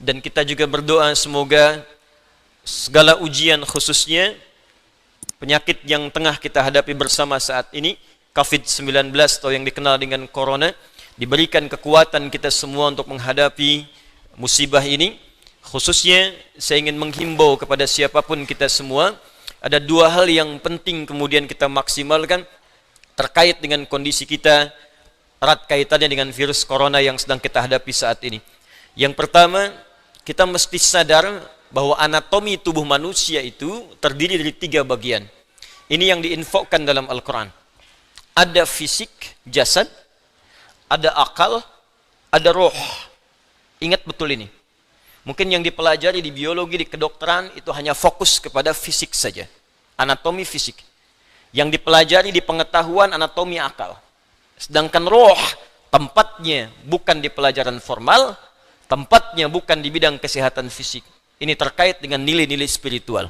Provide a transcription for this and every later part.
Dan kita juga berdoa semoga segala ujian, khususnya penyakit yang tengah kita hadapi bersama saat ini, COVID-19 atau yang dikenal dengan Corona, diberikan kekuatan kita semua untuk menghadapi musibah ini. Khususnya saya ingin menghimbau kepada siapapun kita semua, ada dua hal yang penting kemudian kita maksimalkan terkait dengan kondisi kita, erat kaitannya dengan virus corona yang sedang kita hadapi saat ini. Yang pertama, kita mesti sadar bahwa anatomi tubuh manusia itu terdiri dari 3 bagian. Ini yang diinfokan dalam Al-Quran. Ada fisik, jasad, ada akal, ada roh. Ingat betul ini. Mungkin yang dipelajari di biologi, di kedokteran, itu hanya fokus kepada fisik saja. Anatomi fisik. Yang dipelajari di pengetahuan anatomi akal. Sedangkan roh, tempatnya bukan di pelajaran formal, tempatnya bukan di bidang kesehatan fisik. Ini terkait dengan nilai-nilai spiritual.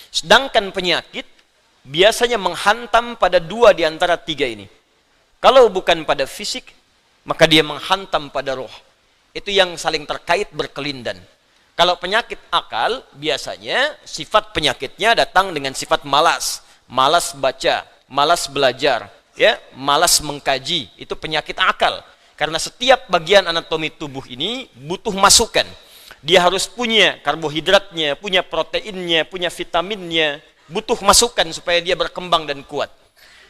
Sedangkan penyakit biasanya menghantam pada 2 di antara 3 ini. Kalau bukan pada fisik, maka dia menghantam pada roh. Itu yang saling terkait berkelindan. Kalau penyakit akal, biasanya sifat penyakitnya datang dengan sifat malas. Malas baca, malas belajar, ya, malas mengkaji. Itu penyakit akal. Karena setiap bagian anatomi tubuh ini butuh masukan. Dia harus punya karbohidratnya, punya proteinnya, punya vitaminnya, butuh masukan supaya dia berkembang dan kuat.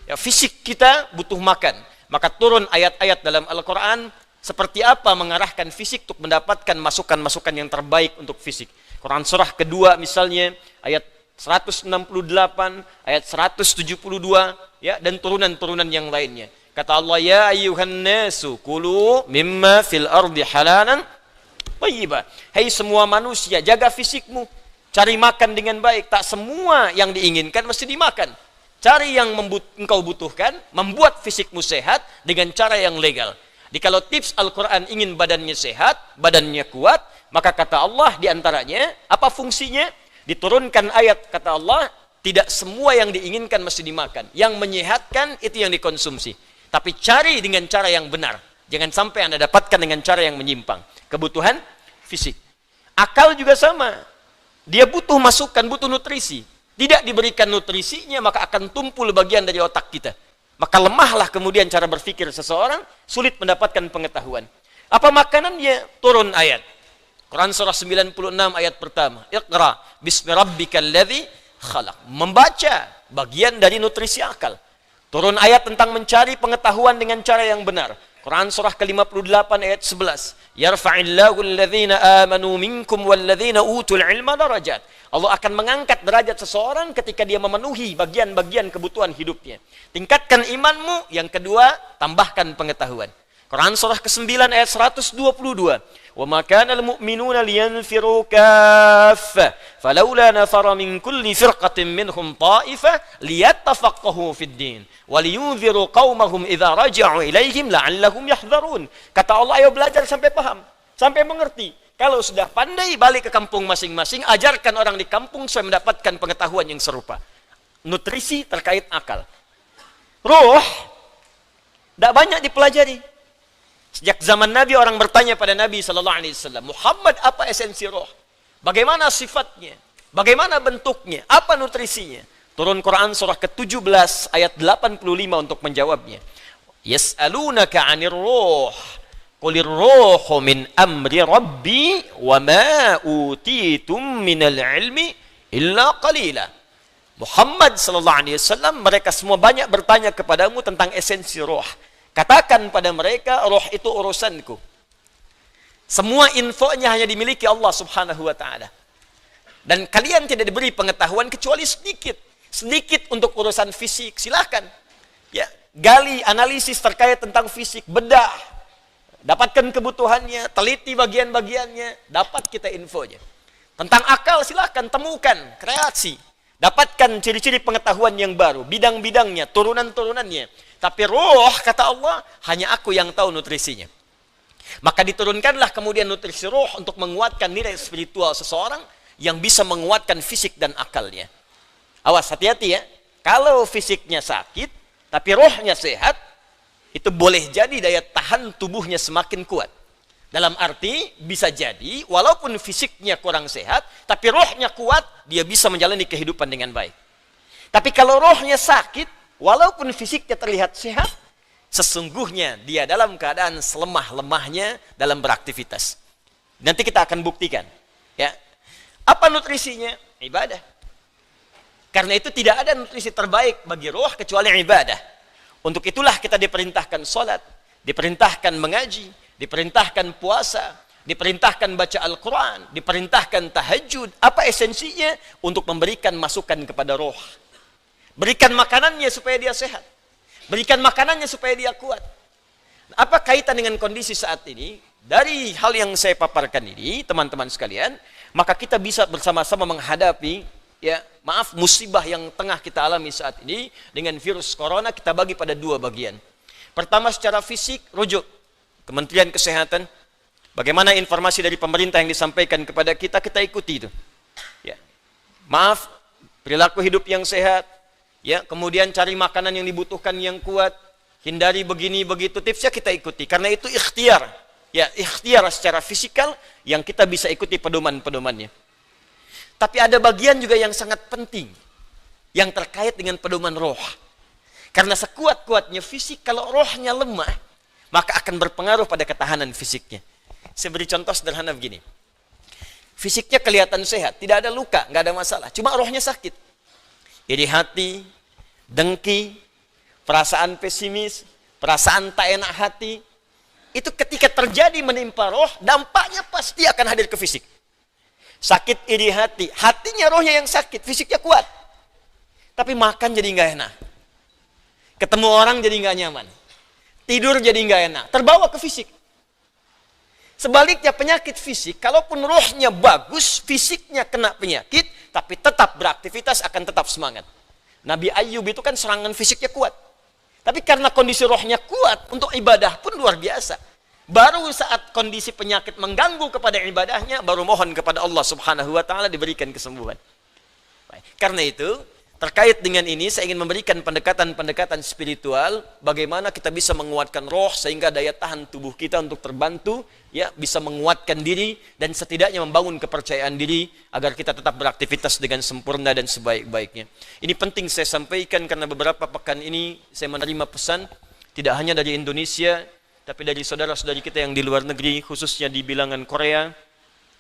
Ya, fisik kita butuh makan. Maka turun ayat-ayat dalam Al-Quran seperti apa mengarahkan fisik untuk mendapatkan masukan-masukan yang terbaik untuk fisik. Quran surah kedua misalnya ayat 168, ayat 172, ya, dan turunan-turunan yang lainnya. Kata Allah, ya ayyuhan nasu kulu mimma fil ardi halalan thayyiba. Hai semua manusia, jaga fisikmu, cari makan dengan baik. Tak semua yang diinginkan mesti dimakan. Cari yang engkau butuhkan, membuat fisikmu sehat dengan cara yang legal. Jadi kalau tips Al-Quran ingin badannya sehat, badannya kuat, maka kata Allah diantaranya, apa fungsinya? Diturunkan ayat, kata Allah, tidak semua yang diinginkan mesti dimakan. Yang menyehatkan itu yang dikonsumsi. Tapi cari dengan cara yang benar. Jangan sampai Anda dapatkan dengan cara yang menyimpang. Kebutuhan fisik. Akal juga sama. Dia butuh masukan, butuh nutrisi. Tidak diberikan nutrisinya, maka akan tumpul bagian dari otak kita. Maka lemahlah kemudian cara berpikir seseorang, sulit mendapatkan pengetahuan. Apa makanannya? Turun ayat. Quran surah 96 ayat pertama. Iqra bismi rabbikal ladzi khalaq. Membaca bagian dari nutrisi akal. Turun ayat tentang mencari pengetahuan dengan cara yang benar. Quran surah ke-58 ayat 11. Yarfa'illahu alladhina amanu minkum walladhina utul ilma darajat. Allah akan mengangkat derajat seseorang ketika dia memenuhi bagian-bagian kebutuhan hidupnya. Tingkatkan imanmu, yang kedua, tambahkan pengetahuan. Quran surah ke-9 ayat 122. Wa ma kana al-mu'minuna liyanfiru kaffah falawla nafara min kulli firqatin minhum ta'ifah liyattafaqahu fid din wa liyunziru qaumahum idza raja'u ilaihim la'allahum yahdharun. Kata Allah, ayo belajar sampai paham, sampai mengerti. Kalau sudah pandai, balik ke kampung masing-masing, ajarkan orang di kampung supaya mendapatkan pengetahuan yang serupa. Nutrisi terkait akal. Ruh tidak banyak dipelajari. Sejak zaman Nabi, orang bertanya pada Nabi SAW, Muhammad, apa esensi roh? Bagaimana sifatnya? Bagaimana bentuknya? Apa nutrisinya? Turun Quran surah ke-17 ayat 85 untuk menjawabnya. Yas'alunaka 'anir ruh. Qulir ruhu min amri rabbi wa ma utitum minal ilmi illa qalila. Muhammad SAW, mereka semua banyak bertanya kepadamu tentang esensi roh. Katakan pada mereka, roh itu urusanku. Semua infonya hanya dimiliki Allah Subhanahu wa ta'ala. Dan kalian tidak diberi pengetahuan kecuali sedikit. Sedikit untuk urusan fisik, silahkan. Ya, gali analisis terkait tentang fisik, bedah. Dapatkan kebutuhannya, teliti bagian-bagiannya, dapat kita infonya. Tentang akal silahkan temukan, kreasi. Dapatkan ciri-ciri pengetahuan yang baru, bidang-bidangnya, turunan-turunannya. Tapi roh, kata Allah, hanya aku yang tahu nutrisinya. Maka diturunkanlah kemudian nutrisi roh untuk menguatkan nilai spiritual seseorang yang bisa menguatkan fisik dan akalnya. Awas, hati-hati ya. Kalau fisiknya sakit, tapi rohnya sehat, itu boleh jadi daya tahan tubuhnya semakin kuat. Dalam arti bisa jadi walaupun fisiknya kurang sehat, tapi rohnya kuat, dia bisa menjalani kehidupan dengan baik. Tapi kalau rohnya sakit, walaupun fisiknya terlihat sehat, sesungguhnya dia dalam keadaan selemah-lemahnya dalam beraktivitas. Nanti kita akan buktikan. Ya. Apa nutrisinya? Ibadah. Karena itu tidak ada nutrisi terbaik bagi roh kecuali ibadah. Untuk itulah kita diperintahkan sholat, diperintahkan mengaji, diperintahkan puasa, diperintahkan baca Al-Quran, diperintahkan tahajud. Apa esensinya? Untuk memberikan masukan kepada roh. Berikan makanannya supaya dia sehat. Berikan makanannya supaya dia kuat. Apa kaitan dengan kondisi saat ini? Dari hal yang saya paparkan ini, teman-teman sekalian, maka kita bisa bersama-sama menghadapi musibah yang tengah kita alami saat ini dengan virus corona. Kita bagi pada dua bagian. Pertama, secara fisik, rujuk Kementerian Kesehatan, bagaimana informasi dari pemerintah yang disampaikan kepada kita, kita ikuti itu. Ya. Maaf, perilaku hidup yang sehat, ya, kemudian cari makanan yang dibutuhkan yang kuat, hindari begini begitu, tipsnya kita ikuti. Karena itu ikhtiar, ya, ikhtiar secara fisikal yang kita bisa ikuti pedoman-pedomannya. Tapi ada bagian juga yang sangat penting, yang terkait dengan pedoman roh. Karena sekuat-kuatnya fisik, kalau rohnya lemah, maka akan berpengaruh pada ketahanan fisiknya. Saya beri contoh sederhana begini. Fisiknya kelihatan sehat, tidak ada luka, nggak ada masalah. Cuma rohnya sakit. Iri hati, dengki, perasaan pesimis, perasaan tak enak hati. Itu ketika terjadi menimpa roh, dampaknya pasti akan hadir ke fisik. Sakit iri hati, hatinya rohnya yang sakit, fisiknya kuat. Tapi makan jadi nggak enak. Ketemu orang jadi nggak nyaman. Tidur jadi nggak enak, terbawa ke fisik. Sebaliknya penyakit fisik, kalaupun rohnya bagus, fisiknya kena penyakit, tapi tetap beraktivitas akan tetap semangat. Nabi Ayyub itu kan serangan fisiknya kuat. Tapi karena kondisi rohnya kuat, untuk ibadah pun luar biasa. Baru saat kondisi penyakit mengganggu kepada ibadahnya, baru mohon kepada Allah Subhanahu wa Ta'ala diberikan kesembuhan. Baik. Karena itu, terkait dengan ini, saya ingin memberikan pendekatan-pendekatan spiritual, bagaimana kita bisa menguatkan roh, sehingga daya tahan tubuh kita untuk terbantu, ya, bisa menguatkan diri, dan setidaknya membangun kepercayaan diri, agar kita tetap beraktivitas dengan sempurna dan sebaik-baiknya. Ini penting saya sampaikan, karena beberapa pekan ini, saya menerima pesan, tidak hanya dari Indonesia, tapi dari saudara-saudari kita yang di luar negeri, khususnya di bilangan Korea,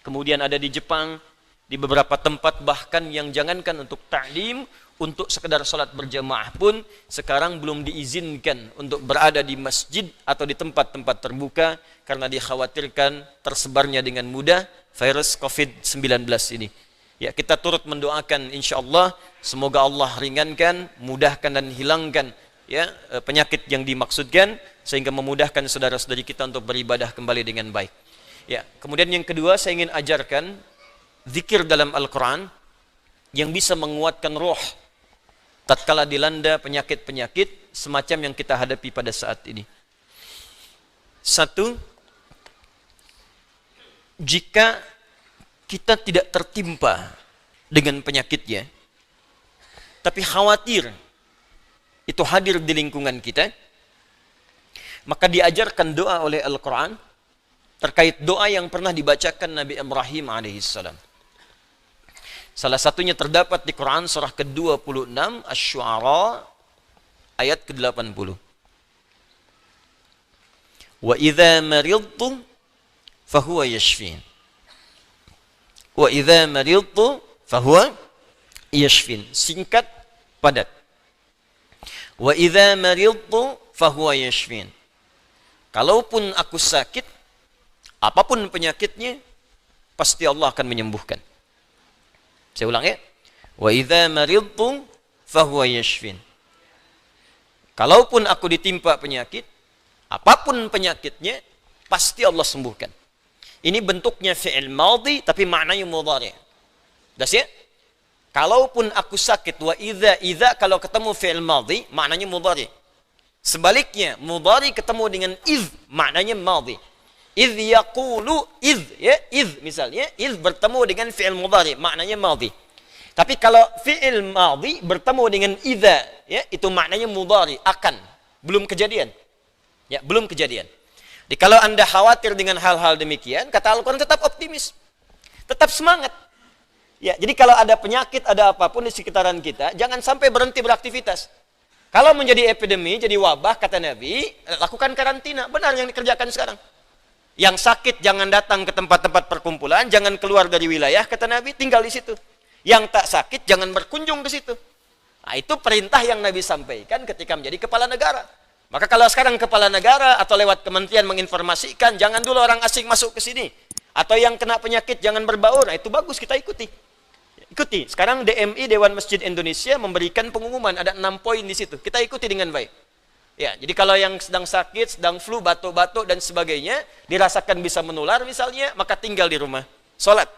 kemudian ada di Jepang, di beberapa tempat, bahkan yang jangankan untuk ta'lim, untuk sekedar sholat berjamaah pun sekarang belum diizinkan untuk berada di masjid atau di tempat-tempat terbuka karena dikhawatirkan tersebarnya dengan mudah virus COVID-19 ini. Ya, kita turut mendoakan insyaallah semoga Allah ringankan, mudahkan dan hilangkan ya penyakit yang dimaksudkan sehingga memudahkan saudara-saudari kita untuk beribadah kembali dengan baik. Ya, kemudian yang kedua saya ingin ajarkan zikir dalam Al-Qur'an yang bisa menguatkan roh tatkala dilanda penyakit-penyakit semacam yang kita hadapi pada saat ini. Satu, jika kita tidak tertimpa dengan penyakitnya, tapi khawatir itu hadir di lingkungan kita, maka diajarkan doa oleh Al-Quran terkait doa yang pernah dibacakan Nabi Ibrahim alaihissalam. Salah satunya terdapat di Quran surah ke-26 Asy-Syu'ara ayat ke-80. Wa idza maridtu fahuwa yashfin. Wa idza maridtu fahuwa yashfin. Singkat, padat. Wa idza maridtu fahuwa yashfin. Kalaupun aku sakit, apapun penyakitnya, pasti Allah akan menyembuhkan. Saya ulang ya. Wa idza maridtu fahuwa yashfin. Kalaupun aku ditimpa penyakit, apapun penyakitnya, pasti Allah sembuhkan. Ini bentuknya fi'il madhi tapi maknanya mudhari'. Das ya? Kalaupun aku sakit, wa idza kalau ketemu fi'il madhi maknanya mudhari'. Sebaliknya, mudhari ketemu dengan iz maknanya madhi. Iz yaqulu iz ya, iz misalnya, iz bertemu dengan fi'il mudhari maknanya madhi. Tapi kalau fi'il madhi bertemu dengan idza ya, itu maknanya mudhari, akan, belum kejadian. Ya, belum kejadian. Jadi kalau Anda khawatir dengan hal-hal demikian, kata Al-Quran tetap optimis. Tetap semangat. Ya, jadi kalau ada penyakit, ada apapun di sekitaran kita, jangan sampai berhenti beraktivitas. Kalau menjadi epidemi, jadi wabah, kata Nabi, lakukan karantina. Benar yang dikerjakan sekarang. Yang sakit jangan datang ke tempat-tempat perkumpulan, jangan keluar dari wilayah, kata Nabi, tinggal di situ. Yang tak sakit jangan berkunjung ke situ. Nah, itu perintah yang Nabi sampaikan ketika menjadi kepala negara. Maka kalau sekarang kepala negara atau lewat kementerian menginformasikan, jangan dulu orang asing masuk ke sini. Atau yang kena penyakit jangan berbaur. Nah, itu bagus, kita ikuti. Ikuti. Sekarang DMI, Dewan Masjid Indonesia, memberikan pengumuman. Ada 6 poin di situ. Kita ikuti dengan baik. Ya, jadi kalau yang sedang sakit, sedang flu, batuk-batuk, dan sebagainya, dirasakan bisa menular misalnya, maka tinggal di rumah. Sholat.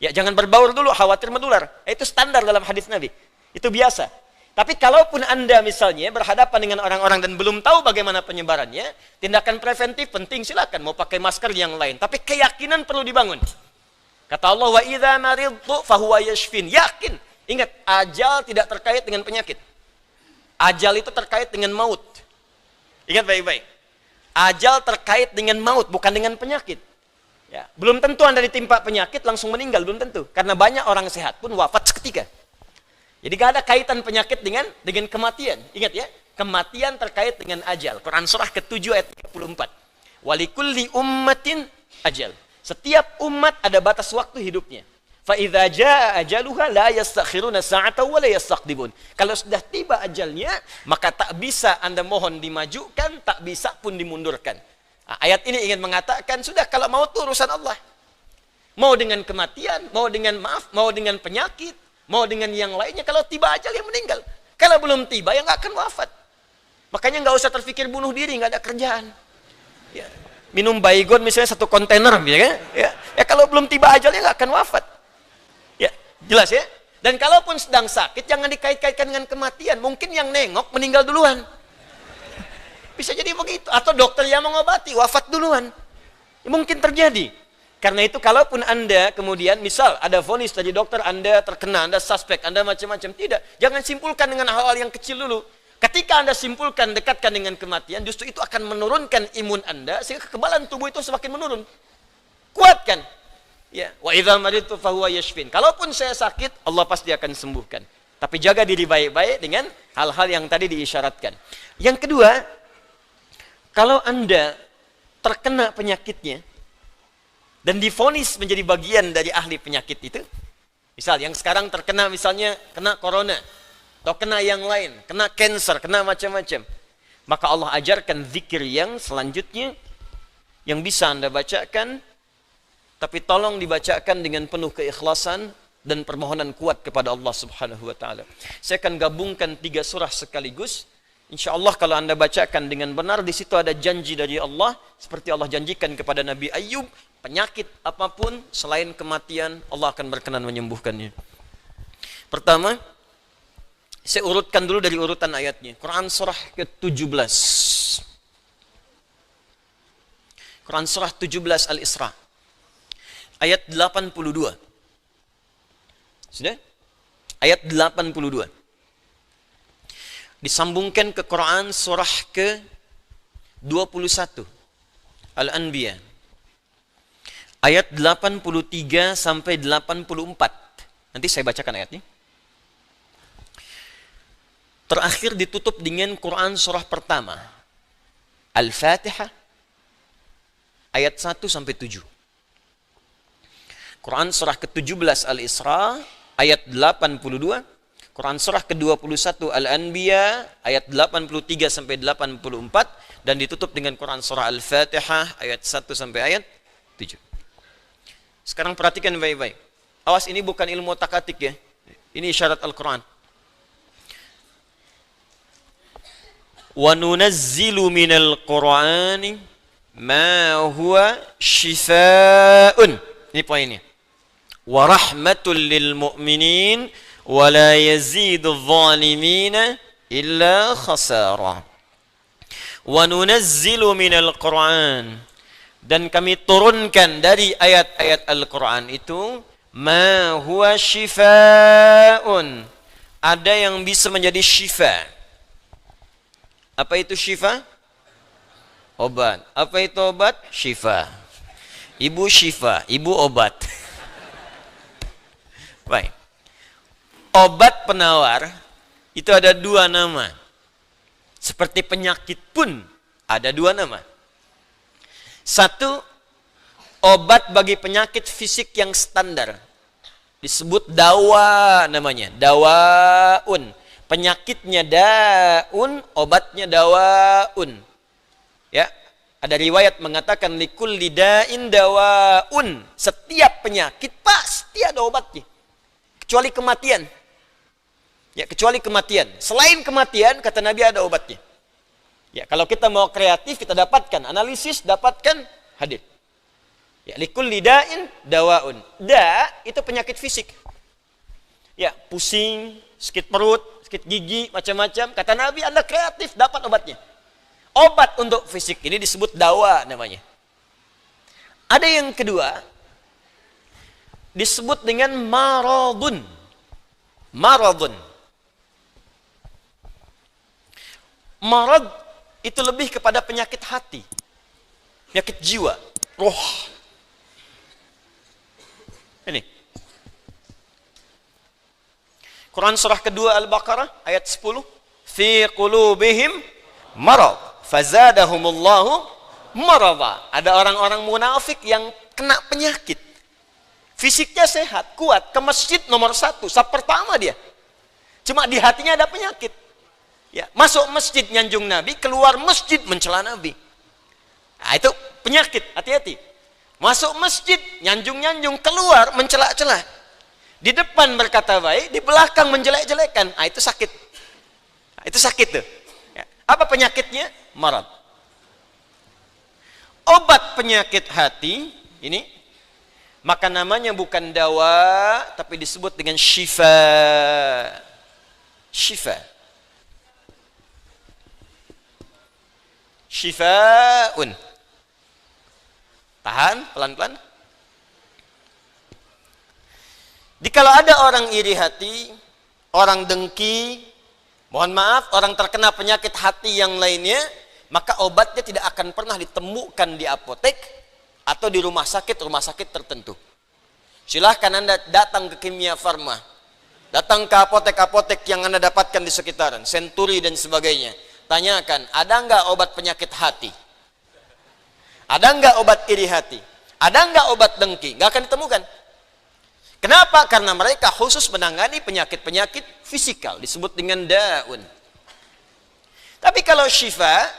Ya, jangan berbaur dulu, khawatir menular. Itu standar dalam hadis Nabi. Itu biasa. Tapi kalaupun Anda misalnya berhadapan dengan orang-orang dan belum tahu bagaimana penyebarannya, tindakan preventif penting, silakan mau pakai masker yang lain. Tapi keyakinan perlu dibangun. Kata Allah, wa idza maridtu fahuwa yashfin. Yakin. Ingat, ajal tidak terkait dengan penyakit. Ajal itu terkait dengan maut. Ingat baik-baik. Ajal terkait dengan maut, bukan dengan penyakit. Ya, belum tentu Anda ditimpa penyakit langsung meninggal, belum tentu. Karena banyak orang sehat pun wafat seketika. Jadi gak ada kaitan penyakit dengan kematian. Ingat ya, kematian terkait dengan ajal. Quran surah ke-7 ayat 34. Walikulli ummatin ajal. Setiap umat ada batas waktu hidupnya. Fa idza jaa ajaluha la yastakhiruna sa'atan wa la yastaqdimun. Kalau sudah tiba ajalnya, maka tak bisa Anda mohon dimajukan, tak bisa pun dimundurkan. Nah, ayat ini ingin mengatakan, sudah kalau mau itu urusan Allah. Mau dengan kematian, mau dengan penyakit, mau dengan yang lainnya, kalau tiba ajal yang meninggal. Kalau belum tiba, ya nggak akan wafat. Makanya nggak usah terpikir bunuh diri, nggak ada kerjaan. Ya. Minum baygon misalnya 1 kontainer, ya kalau belum tiba ajalnya nggak akan wafat. Ya, jelas ya. Dan kalaupun sedang sakit, jangan dikait-kaitkan dengan kematian. Mungkin yang nengok meninggal duluan. Bisa jadi begitu. Atau dokter yang mengobati, wafat duluan. Ya, mungkin terjadi. Karena itu kalaupun Anda kemudian misal ada vonis dari dokter, Anda terkena, Anda suspek, Anda macam-macam, tidak. Jangan simpulkan dengan hal-hal yang kecil dulu. Ketika Anda simpulkan, dekatkan dengan kematian, justru itu akan menurunkan imun Anda sehingga kekebalan tubuh itu semakin menurun. Kuatkan. Ya, wa idza maridtu fahuwa yashfin. Kalaupun saya sakit, Allah pasti akan sembuhkan. Tapi jaga diri baik-baik dengan hal-hal yang tadi diisyaratkan. Yang kedua, kalau Anda terkena penyakitnya dan divonis menjadi bagian dari ahli penyakit itu, misal yang sekarang terkena misalnya kena corona, atau kena yang lain, kena cancer, kena macam-macam, maka Allah ajarkan zikir yang selanjutnya yang bisa Anda bacakan, tapi tolong dibacakan dengan penuh keikhlasan dan permohonan kuat kepada Allah Subhanahu wa taala. Saya akan gabungkan 3 surah sekaligus. Insya Allah kalau Anda bacakan dengan benar, di situ ada janji dari Allah, seperti Allah janjikan kepada Nabi Ayub, penyakit apapun selain kematian, Allah akan berkenan menyembuhkannya. Pertama, saya urutkan dulu dari urutan ayatnya. Quran surah ke-17. Quran surah 17 Al-Isra. Ayat 82. Sudah? Ayat 82. Disambungkan ke Quran surah ke-21 Al-Anbiya. Ayat 83 sampai 84. Nanti saya bacakan ayatnya. Terakhir ditutup dengan Quran surah pertama. Al-Fatihah. Ayat 1 sampai 7. Quran surah ke-17 Al-Isra. Ayat 82. Quran surah ke-21 Al-Anbiya ayat 83 sampai 84 dan ditutup dengan Quran surah Al-Fatihah ayat 1 sampai ayat 7. Sekarang perhatikan baik-baik. Awas, ini bukan ilmu otak-atik ya. Ini isyarat Al-Quran. Wa nunazzilu minal Qur'ani ma huwa shifaa'un. Ini poinnya. Wa rahmatul lil mu'minin وَلَا يَزِيدُ الظَّالِمِينَ إِلَّا خَسَارًا وَنُنَزِّلُ مِنَ الْقُرْآنِ. Dan kami turunkan dari ayat-ayat Al-Quran itu مَا هُوَ شِفَاءٌ, ada yang bisa menjadi syifa. Apa itu syifa? Obat. Apa itu obat? Syifa. Ibu syifa, ibu obat. Baik. Obat penawar itu ada dua nama. Seperti penyakit pun ada dua nama. Satu, obat bagi penyakit fisik yang standar. Disebut dawa namanya. Dawaun. Penyakitnya daun, obatnya dawaun. Ya, ada riwayat mengatakan likulli da'in dawaun. Setiap penyakit pasti ada obatnya. Kecuali kematian. Ya, kecuali kematian. Selain kematian, kata Nabi ada obatnya. Ya, kalau kita mau kreatif, kita dapatkan analisis, dapatkan hadir. Ya, likulli da'in dawaun. Da itu penyakit fisik. Ya, pusing, sakit perut, sakit gigi, macam-macam. Kata Nabi, Anda kreatif, dapat obatnya. Obat untuk fisik ini disebut dawa namanya. Ada yang kedua, disebut dengan maradun. Maradun. Marad itu lebih kepada penyakit hati, penyakit jiwa, roh. Ini Quran surah kedua Al-Baqarah ayat 10, fi qulubihim marad fazadahumullahu marada. Ada orang-orang munafik yang kena penyakit. Fisiknya sehat, kuat, ke masjid nomor 1, saf pertama dia. Cuma di hatinya ada penyakit. Ya, masuk masjid nyanjung Nabi, keluar masjid mencela Nabi. Nah, itu penyakit, hati-hati. Masuk masjid, nyanjung-nyanjung, keluar mencela-cela. Di depan berkata baik, di belakang menjelek-jelekan. Ah, itu sakit. Nah, itu sakit tuh. Ya. Apa penyakitnya? Marad. Obat penyakit hati ini, maka namanya bukan dawa, tapi disebut dengan syifa. Syifa. Syifaun. Tahan, pelan-pelan. Jikalau ada orang iri hati, orang dengki, mohon maaf, orang terkena penyakit hati yang lainnya, maka obatnya tidak akan pernah ditemukan di apotek atau di rumah sakit tertentu. Silahkan Anda datang ke Kimia Farma, datang ke apotek-apotek yang Anda dapatkan di sekitaran, Century dan sebagainya. Tanyakan, ada enggak obat penyakit hati? Ada enggak obat iri hati? Ada enggak obat dengki? Enggak akan ditemukan. Kenapa? Karena mereka khusus menangani penyakit-penyakit fisikal, disebut dengan daun. Tapi kalau syifa,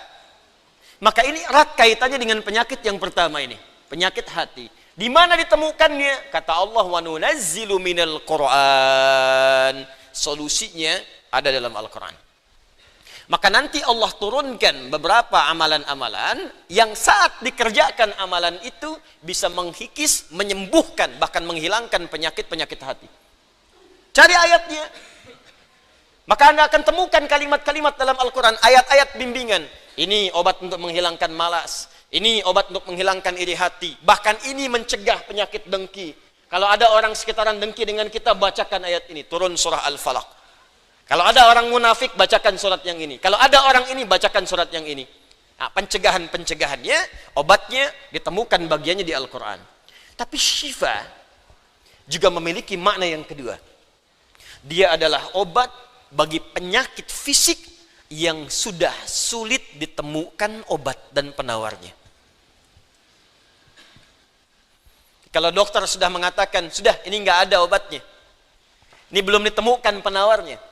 maka ini erat kaitannya dengan penyakit yang pertama ini, penyakit hati. Di mana ditemukannya? Kata Allah, wa nunazzilu minal Qur'an. Solusinya ada dalam Al-Quran. Maka nanti Allah turunkan beberapa amalan-amalan yang saat dikerjakan amalan itu bisa menghikis, menyembuhkan, bahkan menghilangkan penyakit-penyakit hati. Cari ayatnya. Maka Anda akan temukan kalimat-kalimat dalam Al-Quran, ayat-ayat bimbingan. Ini obat untuk menghilangkan malas. Ini obat untuk menghilangkan iri hati. Bahkan ini mencegah penyakit dengki. Kalau ada orang sekitaran dengki dengan kita, bacakan ayat ini. Turun surah Al-Falaq. Kalau ada orang munafik, bacakan surat yang ini. Kalau ada orang ini, bacakan surat yang ini. Nah, pencegahan-pencegahannya, obatnya ditemukan bagiannya di Al-Quran. Tapi syifa juga memiliki makna yang kedua. Dia adalah obat bagi penyakit fisik yang sudah sulit ditemukan obat dan penawarnya. Kalau dokter sudah mengatakan, sudah ini nggak ada obatnya. Ini belum ditemukan penawarnya.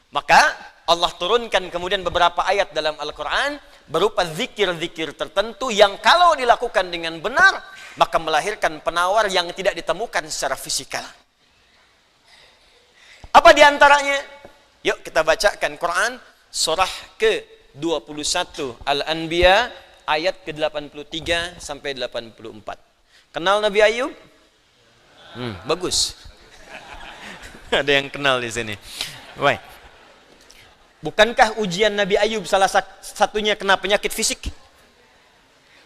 Maka Allah turunkan kemudian beberapa ayat dalam Al-Quran berupa zikir-zikir tertentu yang kalau dilakukan dengan benar, maka melahirkan penawar yang tidak ditemukan secara fisikal. Apa diantaranya? Yuk kita bacakan Quran surah ke-21 Al-Anbiya ayat ke-83 sampai 84. Kenal Nabi Ayub? Bagus. Ada yang kenal di sini. Baik. Bukankah ujian Nabi Ayub salah satunya kena penyakit fisik?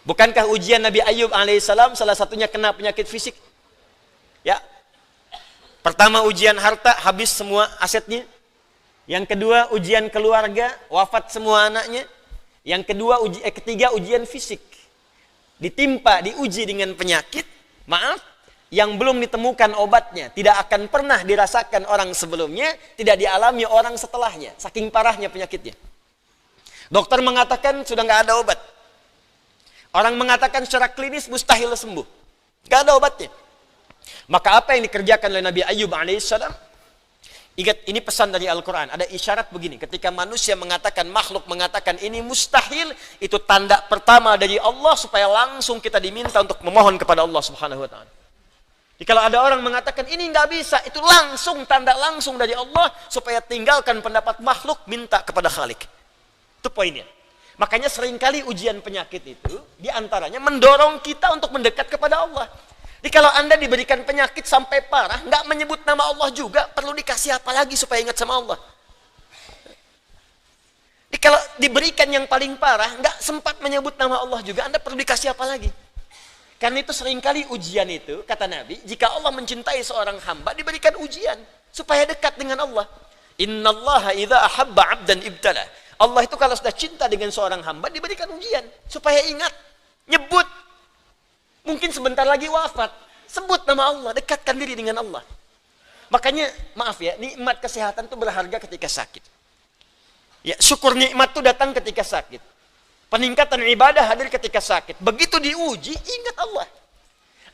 Bukankah ujian Nabi Ayub alaihissalam salah satunya kena penyakit fisik? Ya. Pertama ujian harta, habis semua asetnya. Yang kedua ujian keluarga, wafat semua anaknya. Yang kedua, ketiga ujian fisik. Ditimpa, diuji dengan penyakit, maaf, yang belum ditemukan obatnya, tidak akan pernah dirasakan orang sebelumnya, tidak dialami orang setelahnya, saking parahnya penyakitnya. Dokter mengatakan sudah nggak ada obat. Orang mengatakan secara klinis mustahil sembuh. Nggak ada obatnya. Maka apa yang dikerjakan oleh Nabi Ayyub alaihissalam? Ingat, ini pesan dari Al-Quran. Ada isyarat begini. Ketika manusia mengatakan, makhluk mengatakan ini mustahil, itu tanda pertama dari Allah supaya langsung kita diminta untuk memohon kepada Allah subhanahu wa ta'ala. Jadi kalau ada orang mengatakan ini nggak bisa, itu langsung tanda langsung dari Allah supaya tinggalkan pendapat makhluk, minta kepada Khalik. Itu poinnya. Makanya seringkali ujian penyakit itu diantaranya mendorong kita untuk mendekat kepada Allah. Jadi kalau Anda diberikan penyakit sampai parah, nggak menyebut nama Allah juga, perlu dikasih apa lagi supaya ingat sama Allah? Jadi kalau diberikan yang paling parah, nggak sempat menyebut nama Allah juga, Anda perlu dikasih apa lagi? Karena itu seringkali ujian itu, kata Nabi, jika Allah mencintai seorang hamba, diberikan ujian supaya dekat dengan Allah. Innallaha idza ahabba 'abdan ibtala. Allah itu kalau sudah cinta dengan seorang hamba, diberikan ujian supaya ingat, nyebut. Mungkin sebentar lagi wafat, sebut nama Allah, dekatkan diri dengan Allah. Makanya, maaf ya, nikmat kesehatan itu berharga ketika sakit. Ya, syukur nikmat itu datang ketika sakit. Peningkatan ibadah hadir ketika sakit. Begitu diuji, ingat Allah.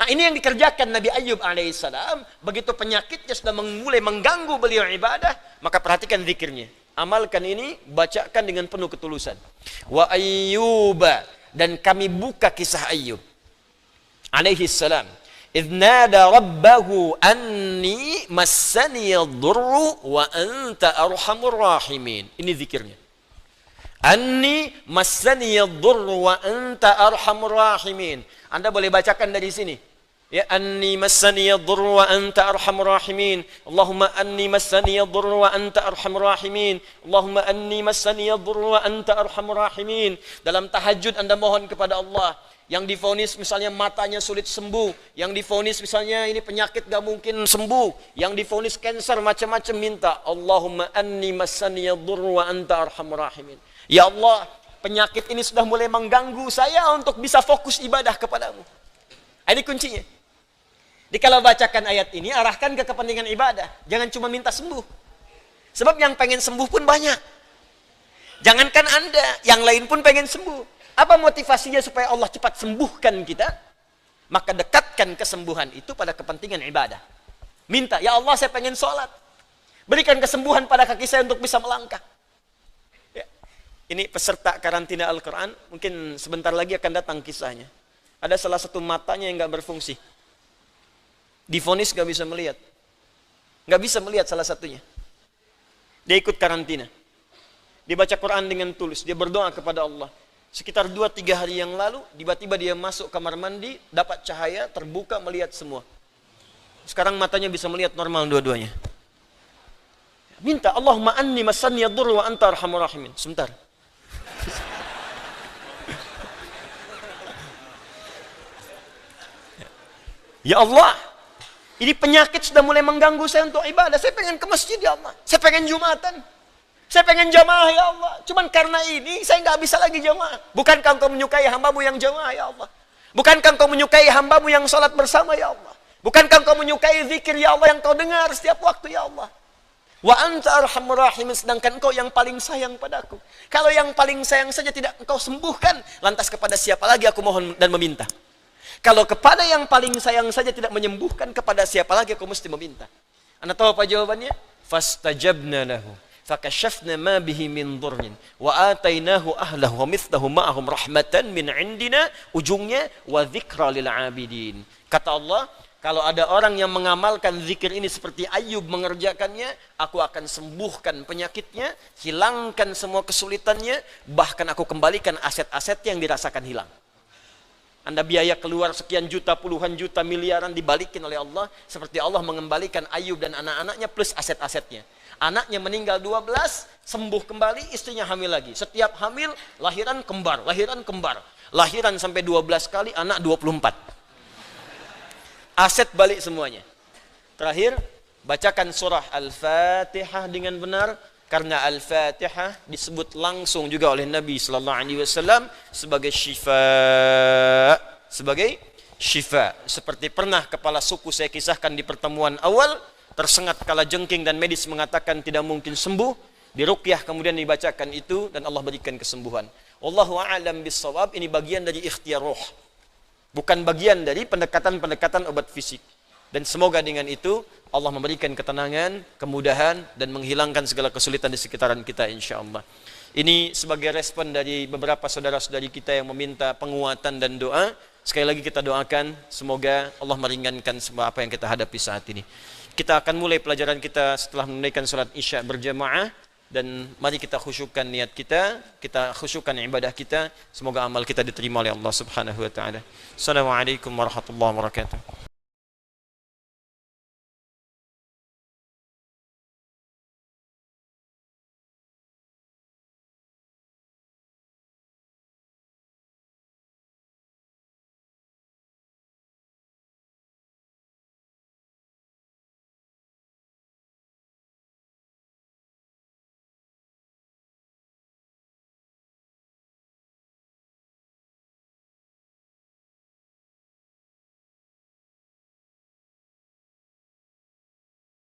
Nah, ini yang dikerjakan Nabi Ayyub alaihissalam. Begitu penyakitnya sudah mulai mengganggu beliau ibadah, maka perhatikan zikirnya. Amalkan ini, bacakan dengan penuh ketulusan. Wa ayyuba, dan kami buka kisah Ayyub alaihi salam. Idh nada rabbahu anni massani yadurru wa anta arhamur rahimin. Ini zikirnya. Anni massani yadurru wa anta arhamur rahimin. Anda boleh bacakan dari sini. Ya, anni massani yadurru wa anta arhamur rahimin. Allahumma anni massani yadurru wa anta arhamur rahimin. Allahumma anni massani yadurru wa anta arhamur rahimin. Dalam tahajud Anda mohon kepada Allah. Yang divonis misalnya matanya sulit sembuh, yang divonis misalnya ini penyakit gak mungkin sembuh, yang divonis cancer macam-macam, minta Allahumma anni massani yadurru wa anta arhamur rahimin. Ya Allah, penyakit ini sudah mulai mengganggu saya untuk bisa fokus ibadah kepadamu. Ini kuncinya. Jadi kalau bacakan ayat ini, arahkan ke kepentingan ibadah, jangan cuma minta sembuh. Sebab yang pengen sembuh pun banyak. Jangankan Anda, yang lain pun pengen sembuh. Apa motivasinya supaya Allah cepat sembuhkan kita? Maka dekatkan kesembuhan itu pada kepentingan ibadah. Minta, ya Allah saya pengen sholat. Berikan kesembuhan pada kaki saya untuk bisa melangkah. Ya. Ini peserta karantina Al-Quran, mungkin sebentar lagi akan datang kisahnya. Ada salah satu matanya yang nggak berfungsi. Divonis nggak bisa melihat. Nggak bisa melihat salah satunya. Dia ikut karantina. Dia baca Quran dengan tulus, dia berdoa kepada Allah. Sekitar 2-3 hari yang lalu, tiba-tiba dia masuk kamar mandi, dapat cahaya, terbuka, melihat semua. Sekarang matanya bisa melihat normal dua-duanya. Minta, Allahumma anni massani yadurru wa anta arhamur rahimin. Sebentar. Ya Allah, ini penyakit sudah mulai mengganggu saya untuk ibadah. Saya pengen ke masjid ya Allah. Saya pengen Jumatan. Saya pengen jamaah ya Allah. Cuman karena ini saya nggak bisa lagi jamaah. Bukankah engkau menyukai hambamu yang jamaah ya Allah? Bukankah engkau menyukai hambamu yang salat bersama ya Allah? Bukankah engkau menyukai zikir ya Allah yang kau dengar setiap waktu ya Allah? Wa anta arhamur rahimin, sedangkan engkau yang paling sayang padaku. Kalau yang paling sayang saja tidak engkau sembuhkan, lantas kepada siapa lagi aku mohon dan meminta? Kalau kepada yang paling sayang saja tidak menyembuhkan, kepada siapa lagi aku mesti meminta? Anda tahu apa jawabannya? Fastajabna lahu fakashafna ma bihi min dhurrin wa atainahu ahlahu wa mithlahu ma'ahum rahmatan min indina, ujungnya wa dzikra lil abidin. Kata Allah, kalau ada orang yang mengamalkan zikir ini seperti Ayyub mengerjakannya, aku akan sembuhkan penyakitnya, hilangkan semua kesulitannya, bahkan aku kembalikan aset-aset yang dirasakan hilang. Anda biaya keluar sekian juta, puluhan juta, miliaran dibalikin oleh Allah, seperti Allah mengembalikan Ayyub dan anak-anaknya plus aset-asetnya. Anaknya meninggal 12, sembuh kembali, istrinya hamil lagi. Setiap hamil, lahiran kembar, lahiran kembar. Lahiran sampai 12 kali, anak 24. Aset balik semuanya. Terakhir, bacakan surah Al-Fatihah dengan benar, Karena Al-Fatihah disebut langsung juga oleh Nabi sallallahu alaihi wasallam sebagai syifa, sebagai syifa. Seperti pernah kepala suku saya kisahkan di pertemuan awal, tersengat kala jengking dan medis mengatakan tidak mungkin sembuh, diruqyah kemudian dibacakan itu dan Allah berikan kesembuhan. Wallahu a'lam bissawab, ini bagian dari ikhtiar roh. Bukan bagian dari pendekatan-pendekatan obat fisik. Dan semoga dengan itu Allah memberikan ketenangan, kemudahan dan menghilangkan segala kesulitan di sekitaran kita insyaallah. Ini sebagai respon dari beberapa saudara-saudari kita yang meminta penguatan dan doa. Sekali lagi kita doakan semoga Allah meringankan semua apa yang kita hadapi saat ini. Kita akan mulai pelajaran kita setelah menunaikan salat Isya berjamaah, dan mari kita khusyukkan niat kita, kita khusyukkan ibadah kita. Semoga amal kita diterima oleh Allah Subhanahu wa taala. Assalamualaikum warahmatullahi wabarakatuh.